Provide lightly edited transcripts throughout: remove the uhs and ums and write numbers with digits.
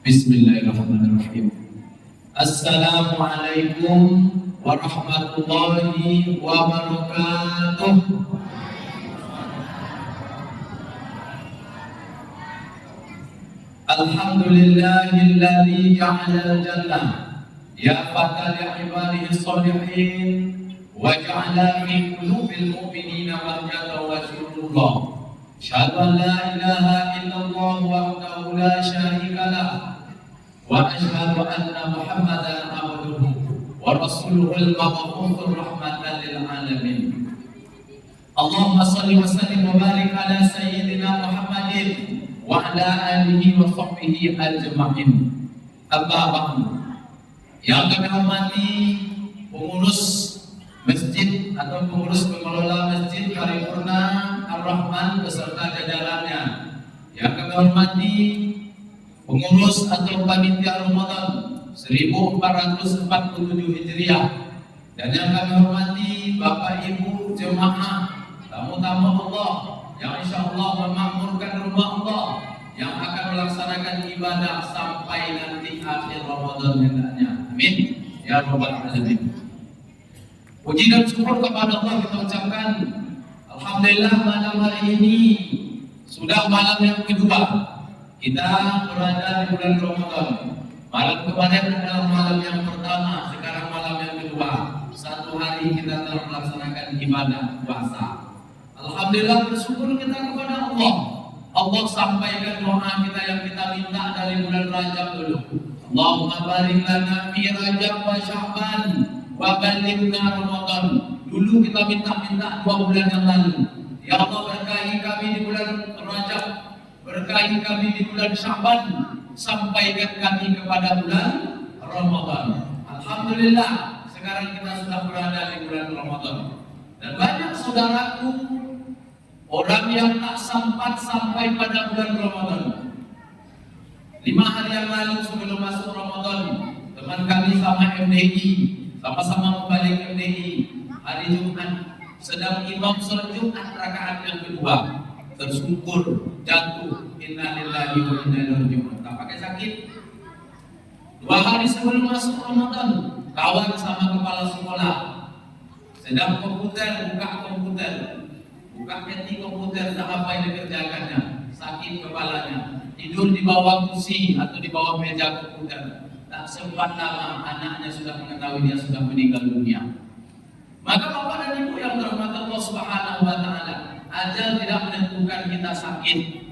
Bismillahirrahmanirrahim. Assalamualaikum warahmatullahi wabarakatuh. Alhamdulillahilladzi ja'ala jannah ya fatal ibadihi sholihin wa ja'ala fi qulubil mu'minina wahjatan wa syukurullah. Asyhadu an la ilaha illallah wahdahu la syarika lah wa asyhadu anna Muhammadan abduhu wa rasuluhul mab'utsur rahmatan lil alamin. Allahumma shalli wa sallim wa barik ala sayyidina Muhammadin wa ala alihi wa sahbihi ajma'in. Amma ba'du. Yang kami hormati pengurus masjid atau pengurus pengelola Masjid Paripurna Ar-Rahman beserta jajarannya. Yang kami hormati pengurus atau panitia Ramadan 1447 Hijriah, dan yang kami hormati Bapak Ibu jemaah, tamu-tamu Allah yang insya Allah memakmurkan rumah Allah, yang akan melaksanakan ibadah sampai nanti akhir Ramadan hendaknya. Amin ya rabbal alamin. Puji dan syukur kepada Allah kita ucapkan. Alhamdulillah, malam hari ini sudah malam yang kedua kita berada di bulan Ramadan. Malam kemarin adalah malam yang pertama, sekarang malam yang kedua. Satu hari kita telah melaksanakan ibadah puasa. Alhamdulillah, bersyukur kita kepada Allah. Allah sampaikan doa kita yang kita minta dari bulan Rajab dulu. Allahumma barik lana fi Rajab wa Sya'ban wa ballighna Ramadan. Dulu kita minta 2 bulan yang lalu. Ya Allah, berkahi kami di bulan Rajab, berkahi kami di bulan Sya'ban, sampaikan kami kepada bulan Ramadan. Alhamdulillah, sekarang kita sudah berada di bulan Ramadan. Dan banyak saudaraku, orang yang tak sempat sampai pada bulan Ramadan. 5 hari yang lalu sebelum masuk Ramadan, teman kami sama MDI, sama-sama membalik MDI, hari Jumat sedang imam sholat Jumat rakaat yang kedua, tersungkur, jatuh, innalillahi wa inna ilaihi raji'un. Tak pakai sakit. 2 hari sebelum masuk Ramadan, kawan sama kepala sekolah sedang komputer, buka ketik komputer, tak apa yang dikerjakannya, sakit kepalanya, tidur di bawah kursi atau di bawah meja komputer. Tak sempat lama anaknya sudah mengetahui dia sudah meninggal dunia. Maka Bapak dan Ibu yang dirahmati Allah Subhanahu wa taala, ajal tidak menentukan kita sakit.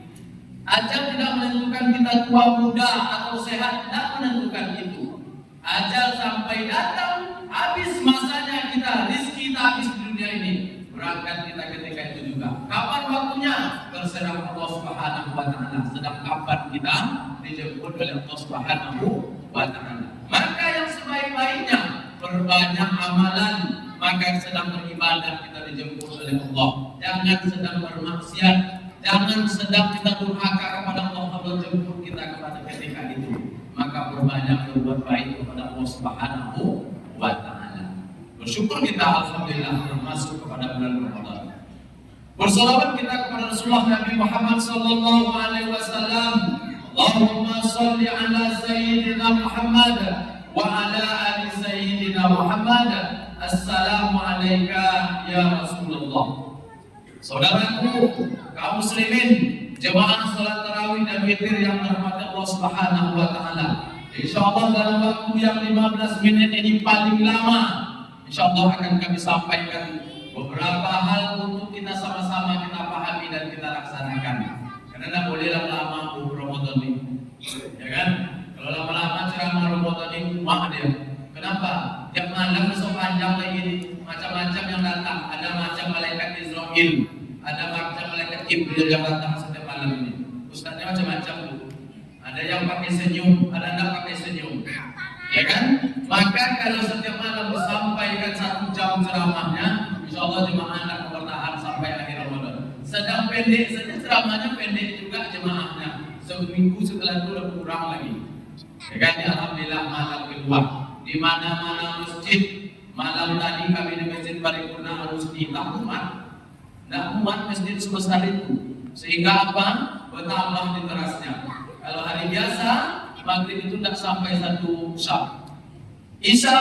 Ajal tidak menentukan kita tua muda atau sehat, tidak menentukan itu. Ajal sampai datang, habis masanya kita, rezeki kita habis di dunia ini. Berangkat kita ketika itu juga. Kapan waktunya? Terserah Allah Subhanahu wa taala. Sedang kapan kita dijemput oleh Allah Subhanahu wa taala. Maka yang sebaik-baiknya perbanyak amalan, maka yang sedang beribadah kita dijemput oleh Allah. Jangan sedang bermaksiat, jangan sedang kita durhaka kepada Allah. Allah jemput kita kepada ketika itu. Maka perbanyak berbuat baik kepada Allah Subhanahu wa taala. Bersyukur kita alhamdulillah termasuk kepada bulan Ramadan. Bersalawat kita kepada Rasulullah Nabi Muhammad sallallahu alaihi wasallam. Allahumma shalli ala sayyidina Muhammad wa ala ali sayyidina Muhammad. Assalamu alayka ya Rasulullah. Saudaraku, kaum muslimin, jemaah salat tarawih dan witir yang dirahmati Allah Subhanahu wa taala. Insyaallah dalam waktu yang 15 menit ini paling lama, insyaallah akan kami sampaikan beberapa hal untuk kita sama-sama kita pahami dan kita laksanakan. Karena tidak boleh lama-lama Ramadan ini, ya kan? Kalau lama-lama ceramah Ramadan ini, wah dia. Kenapa? Tiap malam besok panjang lagi ini, macam-macam yang datang. Ada macam malaikat Israel, ada macam malaikat Jibril yang datang setiap malam ini. Ustaznya macam-macam tuh. Ada yang pakai senyum, ada yang pakai senyum, ya kan? Maka kalau setiap malam disampaikan 1 jam ceramahnya, insya Allah jemaah akan bertahan sampai akhir Ramadan. Sedang pendek saja ceramahnya, pendek juga jemaahnya. Seminggu setelah itu lebih kurang lagi. Ya kan? Alhamdulillah malam kedua. Di mana-mana masjid, malam tadi kami di Masjid Paripurna harus ditaklumat. Tidak muat masjid sebesar itu. Sehingga apa? Bertambah di terasnya. Kalau hari biasa maghrib itu tidak sampai 1 sab. Isya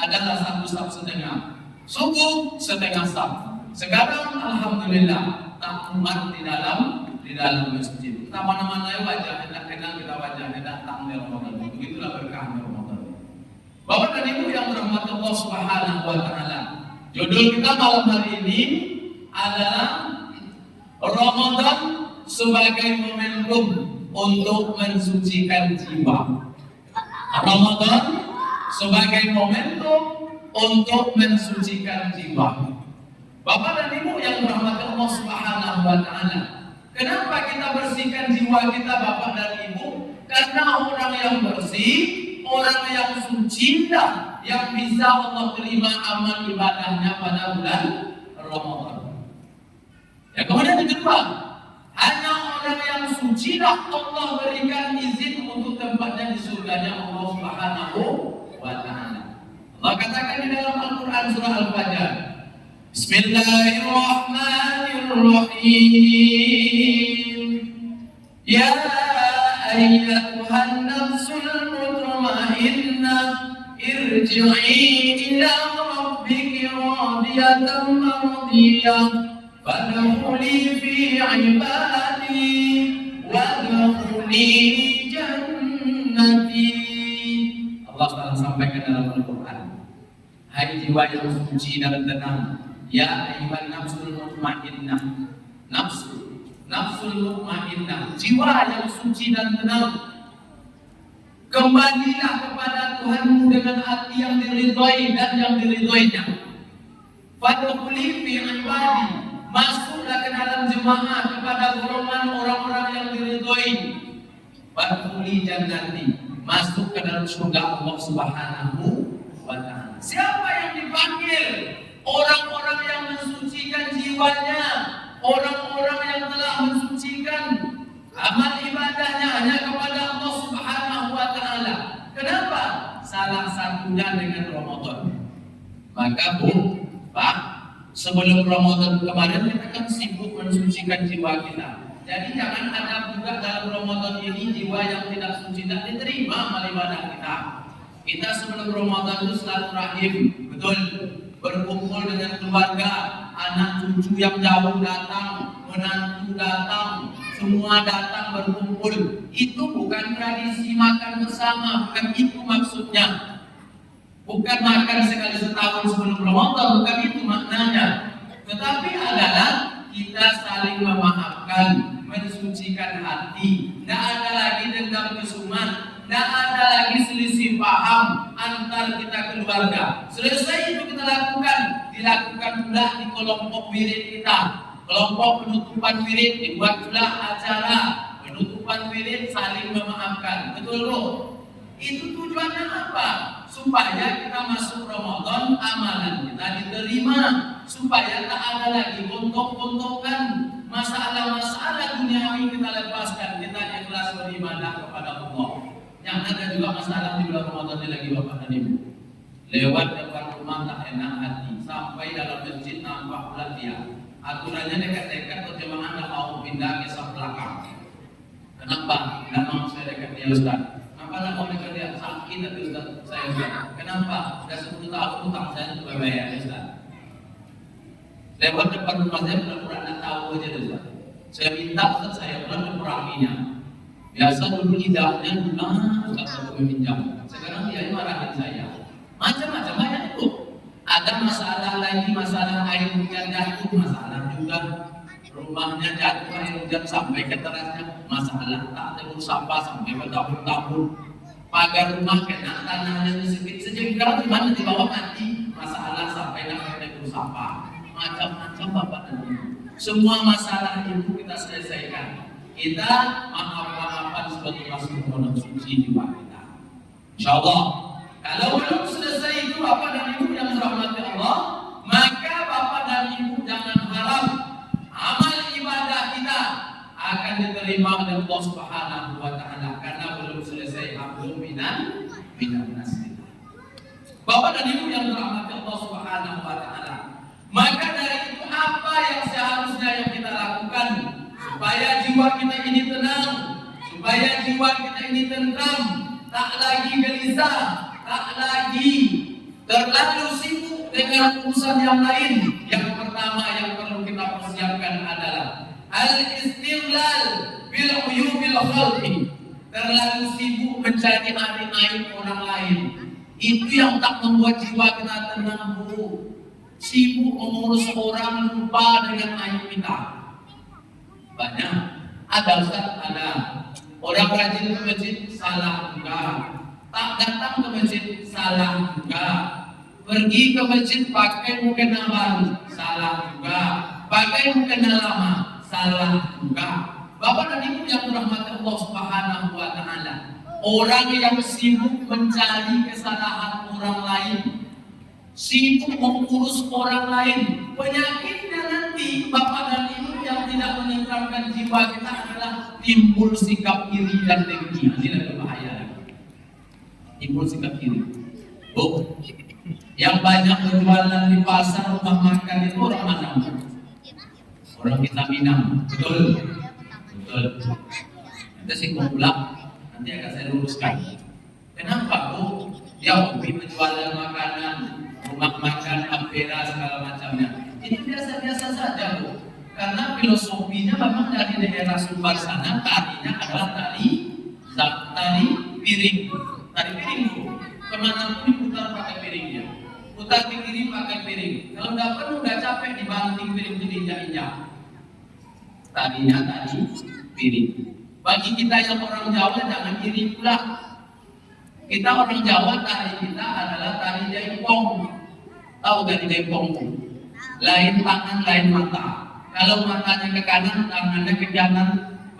adalah 1 sab setengah. Subuh setengah sab. Sekarang alhamdulillah tak umat di dalam masjid. Kita mana-mana wajah hendak kenal kita wajah hendak datang di Ramadan. Begitulah berkah Ramadan. Bapak dan Ibu yang dirahmati Allah Subhanahu wa taala. Judul kita malam hari ini adalah Ramadan sebagai momentum untuk mensucikan jiwa. Ramadan sebagai momentum untuk mensucikan jiwa. Bapak dan Ibu yang dirahmati Allah Subhanahu wa taala. Kenapa kita bersihkan jiwa kita Bapak dan Ibu? Karena orang yang bersih, orang yang suci yang bisa Allah terima amal ibadahnya pada bulan Ramadan. Ya, kemudian yang kedua, hanya orang yang suci Allah berikan izin untuk tempatnya di surganya Allah Subhanahu wa taala. Allah katakan di dalam Al-Qur'an surah Al-Fajr, Bismillahirrahmanirrahim. Ya ayyatuhan nafsul mutmainnah irji'i ila rabbiki radiyatan mardiyah fadkhuli fi ibadi wadkhuli jannati. Allah telah sampaikan dalam Al-Qur'an, hai jiwa yang suci dan tenang, ya ayyuhan nafsul mutmainnah. Nafsul mutmainnah, jiwa yang suci dan tenang, kembalilah kepada Tuhanmu dengan hati yang diridhoi dan yang diridhoinya. Fadkhuli fi ibadi, masuklah ke dalam jemaah kepada golongan orang-orang yang diridhoi. Fadkhuli jannati, masuk ke dalam surga Allah Subhanahu wa taala. Siapa yang dipanggil? Orang-orang yang mensucikan jiwanya, orang-orang yang telah mensucikan amal ibadahnya hanya kepada Allah Subhanahu wa taala. Kenapa? Salah satunya dengan Ramadan. Maka Bu, Pak, sebelum Ramadan kemarin kita kan sibuk mensucikan jiwa kita. Jadi jangan ada juga dalam Ramadan ini jiwa yang tidak suci tidak diterima amal ibadah kita. Kita sebelum Ramadan itu silaturahim, betul, berkumpul dengan keluarga, anak cucu yang jauh datang, menantu datang, semua datang berkumpul. Itu bukan tradisi makan bersama, bukan itu maksudnya. Bukan makan sekali setahun sebelum Ramadan, bukan itu maknanya. Tetapi adalah kita saling memaafkan, mensucikan hati. Tidak ada lagi dendam kesumat, tidak ada lagi selisih paham antar kita keluarga. Selesai itu kita lakukan, dilakukan pula di kelompok wirid kita. Kelompok penutupan wirid dibuat pula acara penutupan wirid saling memaafkan. Betul loh? Itu tujuannya apa? Supaya kita masuk Ramadan, amalan kita diterima, supaya tak ada lagi gontok-gontokan, masalah-masalah duniawi kita lepaskan, kita ikhlas beribadah kepada Allah. Yang ada juga masalah di bulan Ramadan ini lagi Bapak dan Ibu. Lewat depan rumah tak enak hati, sampai dalam masjid nampak pula dia. Aturannya dekat-dekat berjemaah tak mau pindah ke saf belakang. Kenapa? Tidak mau saya dekat dia Ustaz. Apa mau dekat dia? Sakit atau Ustaz saya Ustaz. Kenapa? Sudah 10 tahun utang saya untuk bayar Ustaz. Lewat depan rumah saya pura-pura tidak tahu aja Ustaz. Saya minta Ustaz saya pernah kuranginya. Biasa dulu lidahnya Ustaz aku meminjam. Sekarang dia marahin saya. Macam-macam banyak itu. Ada masalah lagi, masalah air hujan jatuh, masalah juga rumahnya jatuh air hujan sampai ke terasnya, masalah tak terus sampah sampai bertahun-tahun, pagar rumah kena tanahnya sedikit sejengkal di mana di bawah mati, masalah sampai nak terus sampah, macam-macam Bapak dan Ibu. Semua masalah itu kita selesaikan. Kita maaf-maafan sebagai masuk Ramadan suci jiwa kita. Insyaallah. Kalau belum selesai itu Bapak dan Ibu yang dirahmati Allah, maka Bapak dan Ibu jangan harap amal ibadah kita akan diterima oleh Allah Subhanahu wa taala karena belum selesai hablum minan nas. Bapak dan Ibu yang dirahmati Allah Subhanahu wa taala, maka dari itu apa yang seharusnya yang kita lakukan supaya jiwa kita ini tenang, supaya jiwa kita ini tentram, tak lagi gelisah, tak lagi terlalu sibuk dengan urusan yang lain. Yang pertama yang perlu kita persiapkan adalah al-istighlal bil uyubil khalqi. Terlalu sibuk mencari aib orang lain. Itu yang tak membuat jiwa kita tenang, Bu. Sibuk mengurus orang, lupa dengan aib kita. Banyak. Ada Ustaz, ada. Orang rajin ke masjid, salah juga. Tak datang ke masjid, salah juga. Pergi ke masjid pakai mukena baru, salah juga. Pakai mukena lama, salah juga. Bapak dan Ibu yang dirahmati Allah Subhanahu wa Ta'ala, orang yang sibuk mencari kesalahan orang lain, sibuk mengurus orang lain, penyakitnya nanti Bapak dan Ibu yang tidak menenteramkan jiwa kita adalah timbul sikap iri dan dengki. Ini lebih bahaya. Timbul sikap iri. Oh, yang banyak berjualan di pasar rumah makan itu orang mana? Orang kita Minang, betul. Betul. Nanti sih mau pulang, nanti akan saya luruskan. Kenapa, Bu? Dia hobi penjualan makanan, rumah makan, ampera, segala macamnya. Itu biasa-biasa saja, Bu. Karena filosofinya memang dari daerah Sumbar sana, tarinya adalah tari piring. Tari piring, Bu. Kemanapun diputar pakai piringnya. Putar ke kiri pakai piring. Kalau nggak perlu, nggak capek dibanting piring jadi injak-injak. Tadinya tadi piring. Bagi kita yang orang Jawa jangan iri pula. Kita orang Jawa tari kita adalah tari jaipong. Tahu dari jaipong? Lain tangan, lain mata. Kalau matanya ke kanan, tangannya ke kanan,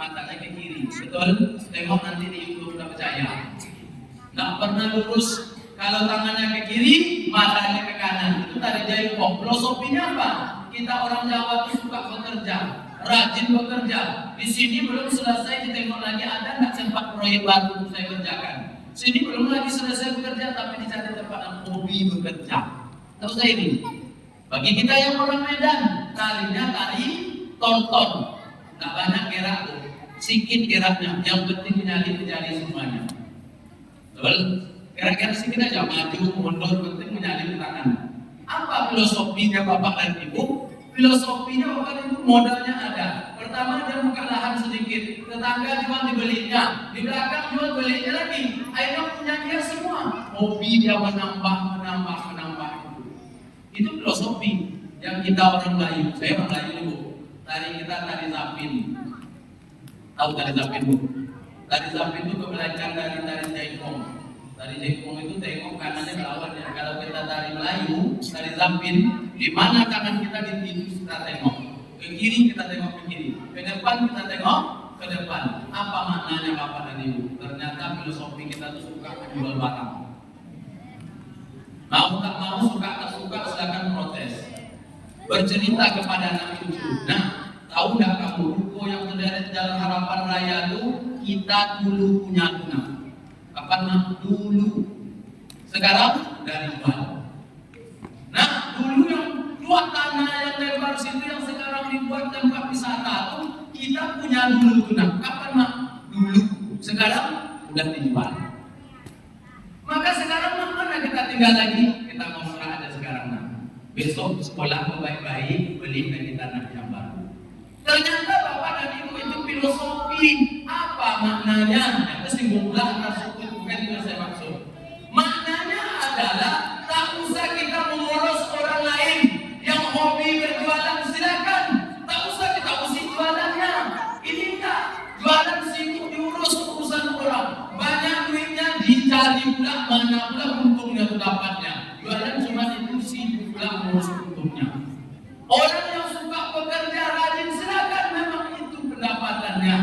matanya ke kiri. Betul? Tengok nanti di YouTube, udah percaya. Nggak pernah lurus. Kalau tangannya ke kiri, matanya ke kanan. Itu tari jaipong. Filosofinya apa? Kita orang Jawa itu suka bekerja, rajin bekerja. Di sini belum selesai, ditengok lagi ada nggak sempat proyek baru untuk saya kerjakan. Sini belum lagi selesai bekerja, tapi dicari tempat yang hobi bekerja. Tahu saya ini. Bagi kita yang orang Medan, tarinya tari tonton. Nggak banyak gerak tuh, sikit geraknya. Yang penting menyalip semuanya. Betul? Gerak-gerak sikit aja, maju, mundur, penting menyalip tangan. Apa filosofinya Bapak dan Ibu? Filosofinya Bapak dan Ibu modalnya ada. Pertama dia buka lahan sedikit, tetangga jual dibelinya, di belakang jual belinya lagi. Akhirnya punya dia semua. Hobi dia menambah. Itu filosofi yang kita orang Melayu. Saya orang Melayu nih, Bu. Tari kita tari zapin. Tahu tari zapin, Bu? Tari zapin itu kebalikan dari tari jaipong. Tari jaipong itu tengok kanannya melawannya. Kalau kita tari Melayu, tari zapin, di mana tangan kita di situ kita tengok. Ke kiri kita tengok ke kiri, ke depan kita tengok ke depan. Apa maknanya Bapak dan Ibu? Ternyata filosofi kita tuh suka menjual barang. Mau tak mau, suka tak suka, silakan protes. Bercerita kepada anak cucu. Nah, tahu nggak kamu ruko yang terdapat di Jalan Harapan Raya itu kita dulu punya tunang. Kapan mah? Dulu. Sekarang dari jual. Nah, dulu yang dua tanah yang lebar situ yang sekarang dibuat tempat wisata itu kita punya dulu tunang. Kapan mah? Dulu. Sekarang udah dijual. Maka sekarang mana kita tinggal lagi? Kita ngomong ada sekarang. Nah, besok sekolah baik-baik, beli lagi tanah yang baru. Ternyata Bapak dan Ibu itu filosofi. Apa maknanya? Yang tersinggung pula antara suku bukan yang saya maksud. Maknanya adalah tak usah kita mengurus orang lain yang hobi berjualan, silakan. Tak usah kita usik jualannya. Ini enggak jualan sibuk diurus urusan orang. Banyak duitnya dicari pula, mana pula untungnya dapatnya. Jualan cuma itu sibuk pula mengurus untungnya. Orang yang suka bekerja rajin silakan, memang itu pendapatannya.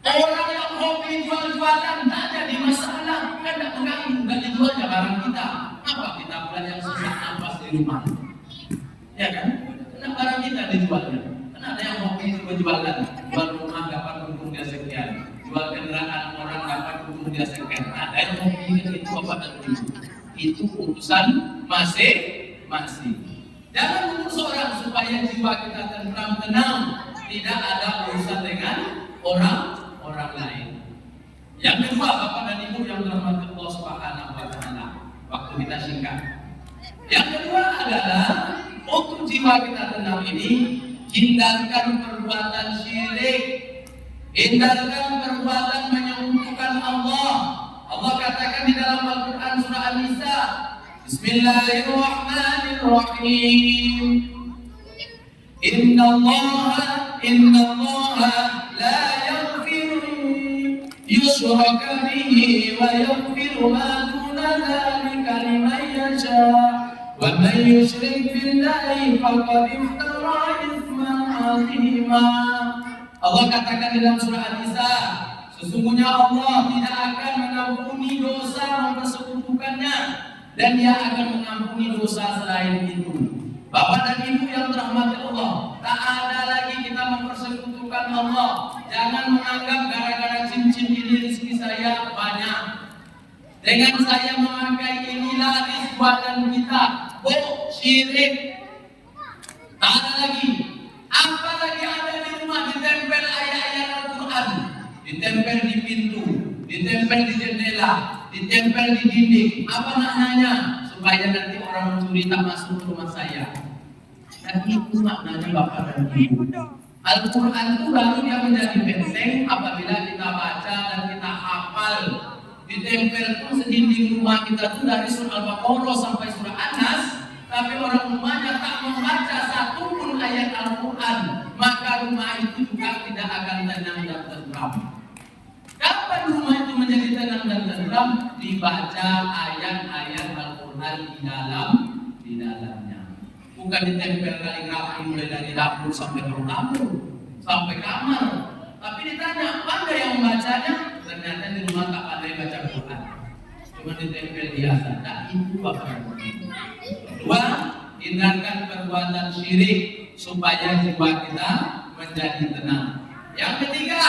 Orang yang hobi jual-jualan tak jadi masalah, kan tak mengganggu, tak dijualnya barang kita. Apa kita pula yang sesak nafas di rumah? Ya kan? Karena barang kita dijualnya. Kan ada yang hobi berjualan, jual rumah dapat untung dia sekian, jual kendaraan orang dapat untung dia sekian. Ada yang hobi itu apa dan itu urusan masing-masing. Jangan mengurus orang supaya jiwa kita tenang, tidak ada urusan dengan orang lain. Yang kedua, Bapak dan Ibu yang dirahmati Allah Subhanahu wa taala. Waktu kita singkat. Yang kedua adalah untuk jiwa kita tenang ini, hindarkan perbuatan syirik. Hindarkan perbuatan menyekutukan Allah. Allah katakan di dalam Al-Quran surah An-Nisa, Bismillahirrahmanirrahim. Inna Allah la yaghfiru yushraka bihi wa yaghfiru ma duna dzalika liman yasha wa man yushrik billahi faqad iftara itsman 'azima. Allah katakan di dalam surah An-Nisa, sesungguhnya Allah tidak akan mengampuni dosa mempersekutukannya, dan Dia akan mengampuni dosa selain itu. Bapak dan Ibu yang dirahmati Allah, tak ada lagi kita mempersekutukan Allah. Jangan menganggap gara-gara cincin ini rezeki saya banyak. Dengan saya memakai inilah rizki badan kita. Oh, syirik. Tak ada lagi. Apalagi ada di rumah ditempel ayat-ayat Al-Quran, ditempel di pintu, ditempel di jendela, ditempel di dinding. Apa maknanya? Supaya nanti orang mencuri tak masuk ke rumah saya. Dan itu maknanya Bapak dan Ibu. Al-Quran itu baru dia menjadi benteng apabila kita baca dan kita hafal. Ditempel pun sedinding rumah kita itu dari surah Al-Baqarah sampai surah An-Nas. Tapi orang rumahnya tak membaca satu pun ayat Al-Quran, maka rumah itu juga tidak akan tenang dan tentram. Kapan rumah itu menjadi tenang dan tentram? Dibaca ayat-ayat Al-Quran di dalamnya. Bukan ditempel kaligrafi mulai dari dapur sampai ruang tamu, sampai kamar. Tapi ditanya, pandai yang membacanya? Ternyata di rumah tak pandai baca Quran. Cuma ditempel dia saja. Itu Bapak. Kedua, hindarkan perbuatan syirik supaya jiwa kita menjadi tenang. Yang ketiga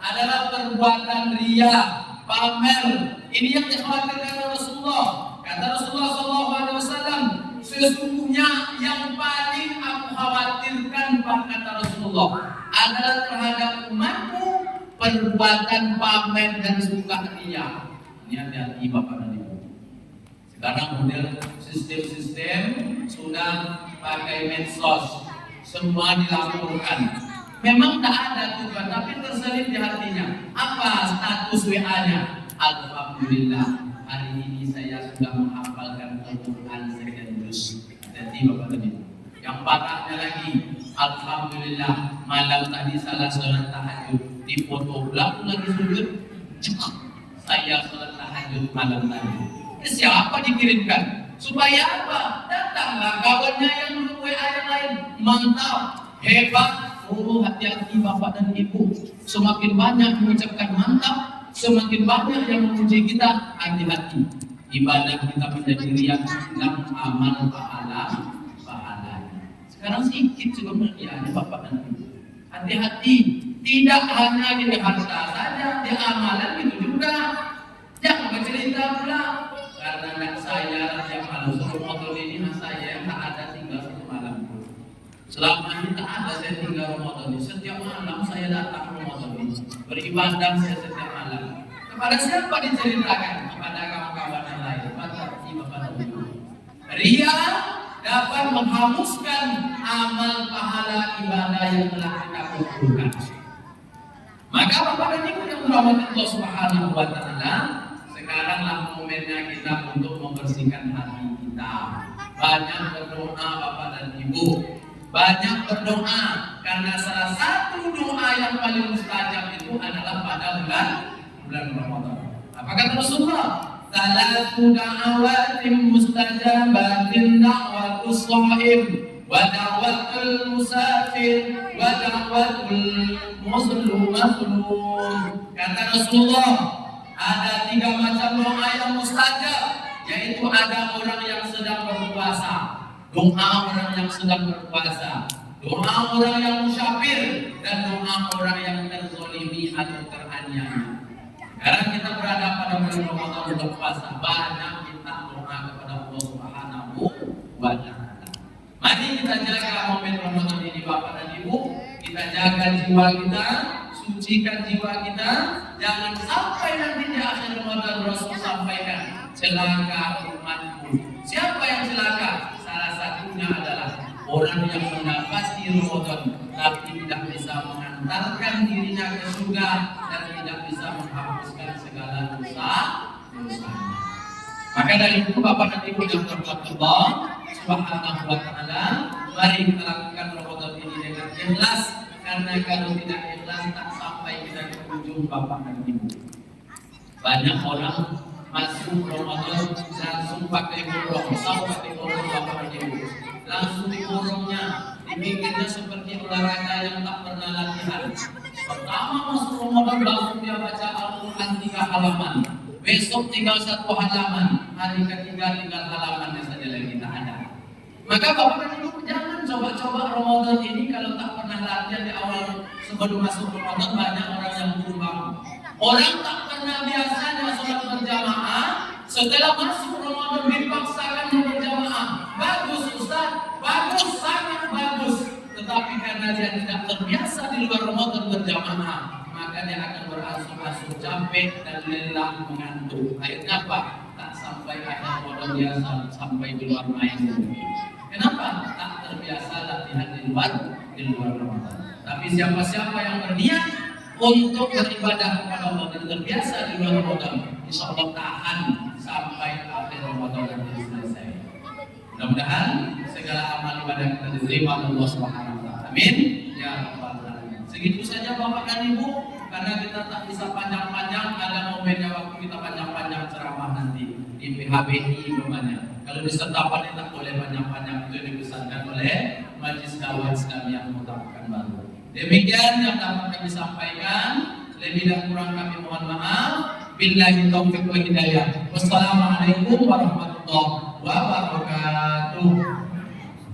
adalah perbuatan riya, pamer. Ini yang dikhawatirkan Rasulullah. Kata Rasulullah SAW, sesungguhnya yang paling aku khawatirkan, kata Rasulullah, adalah terhadap umatku perbuatan pamer dan suka riya. Ini hati-hati Bapak dan Ibu. Sekarang model sistem-sistem sudah pakai medsos, semua dilaporkan. Memang tak ada tujuan, tapi terselip di hatinya. Apa status WA-nya? Alhamdulillah, hari ini saya sudah menghafalkan Al-Quran sekian juz. Jadi Bapak dan Ibu, yang parahnya lagi, alhamdulillah malam tadi salah sholat tahajud, di foto belakang lagi sujud, cukup saya sholat tahajud malam tadi. Siapa dikirimkan? Supaya apa? Datanglah kawannya yang dulu WA yang lain. Mantap, hebat. Oh, hati-hati Bapak dan Ibu. Semakin banyak mengucapkan mantap, semakin banyak yang memuji kita. Hati-hati. Ibadah kita menjadi riak dan amal pahala. Sekarang sedikit juga melihatnya Bapak dan Ibu. Hati-hati. Tidak hanya di harta saja, di amalan itu juga. Jangan bercerita pula. Karena anak saya yang malam sebelum motor ini, saya tak ada tinggal satu malam. Selama ini tak ada saya tinggal motor ini. Setiap malam saya datang ke motor ini, beribadah saya setiap malam. Kepada siapa diceritakan? Kepada kawan-kawan yang lain. Bapak Ibu. Ria dapat menghapuskan amal pahala ibadah yang telah kita kumpulkan. Maka Bapak dan Ibu yang dirahmati Allah Subhanahu wa taala, sekaranglah momennya kita untuk membersihkan hati kita. Banyak berdoa Bapak dan Ibu, banyak berdoa, karena salah satu doa yang paling mustajab itu adalah pada bulan Ramadan. Apa kata Rasulullah? Salatu da'awatin mustajabatin da'watus sha'im wa da'watul musafir wa da'watul mazlum. Kata Rasulullah, ada 3 macam doa yang mustajab, yaitu ada orang yang sedang berpuasa, doa orang yang sedang berpuasa, doa orang yang musyafir, dan doa orang yang terzolimi atau teraniaya. Sekarang kita berada pada bulan Ramadan berpuasa, banyak kita doa kepada Allah Subhanahu wa taala. Mari kita jaga momen Ramadan ini Bapak dan Ibu, kita jaga jiwa kita, sucikan jiwa kita, jangan sampai celaka umatku. Siapa yang celaka? Salah satunya adalah orang yang mendapati Ramadan tapi tidak bisa mengantarkan dirinya ke surga dan tidak bisa menghapuskan segala dosa-dosanya. Maka dari itu Bapak dan Ibu yang terhormat Allah Subhanahu wa taala, mari kita lakukan Ramadan ini dengan ikhlas, karena kalau tidak ikhlas tak sampai kita ke ujung Bapak dan Ibu. Banyak orang masuk Ramadan langsung pakai borong, pakai borong Bapak dan Ibu. Langsung diborongnya, dibikinnya seperti olahraga yang tak pernah latihan. Pertama masuk Ramadan langsung dia baca Al-Quran 3 halaman. Besok tinggal 1 halaman, hari ketiga tinggal halamannya saja lagi tak ada. Maka Bapak dan Ibu jangan coba-coba Ramadan ini kalau tak pernah latihan di awal sebelum masuk Ramadan. Banyak orang yang tumbang. Orang tak pernah biasanya sholat berjamaah, setelah masuk Ramadan dipaksakan berjamaah. Bagus Ustaz, bagus, sangat bagus. Tetapi karena dia tidak terbiasa di luar Ramadan berjamaah, maka dia akan berasuh-asuh capek dan lelah mengantuk. Akhirnya apa? Tak sampai akhir Ramadan dia sampai di luar main. Kenapa? Tak terbiasa latihan di luar Ramadan. Tapi siapa-siapa yang berniat untuk beribadah kepada Allah dan terbiasa di luar Ramadan, insya Allah tahan sampai akhir Ramadan nanti selesai. Mudah-mudahan segala amal ibadah kita diterima oleh Allah Subhanahu wa taala. Amin ya rabbal alamin. Segitu saja Bapak dan Ibu, karena kita tak bisa panjang-panjang, ada momennya waktu kita panjang-panjang ceramah nanti di PHBI umpamanya. Kalau di Setapan tak boleh panjang-panjang, itu dipesankan oleh Majelis Dakwah Islam yang Mutabakan Baru. Demikian yang dapat kami sampaikan. Lebih dan kurang kami mohon maaf. Billahi taufiq wal hidayah. Wassalamualaikum warahmatullahi wabarakatuh.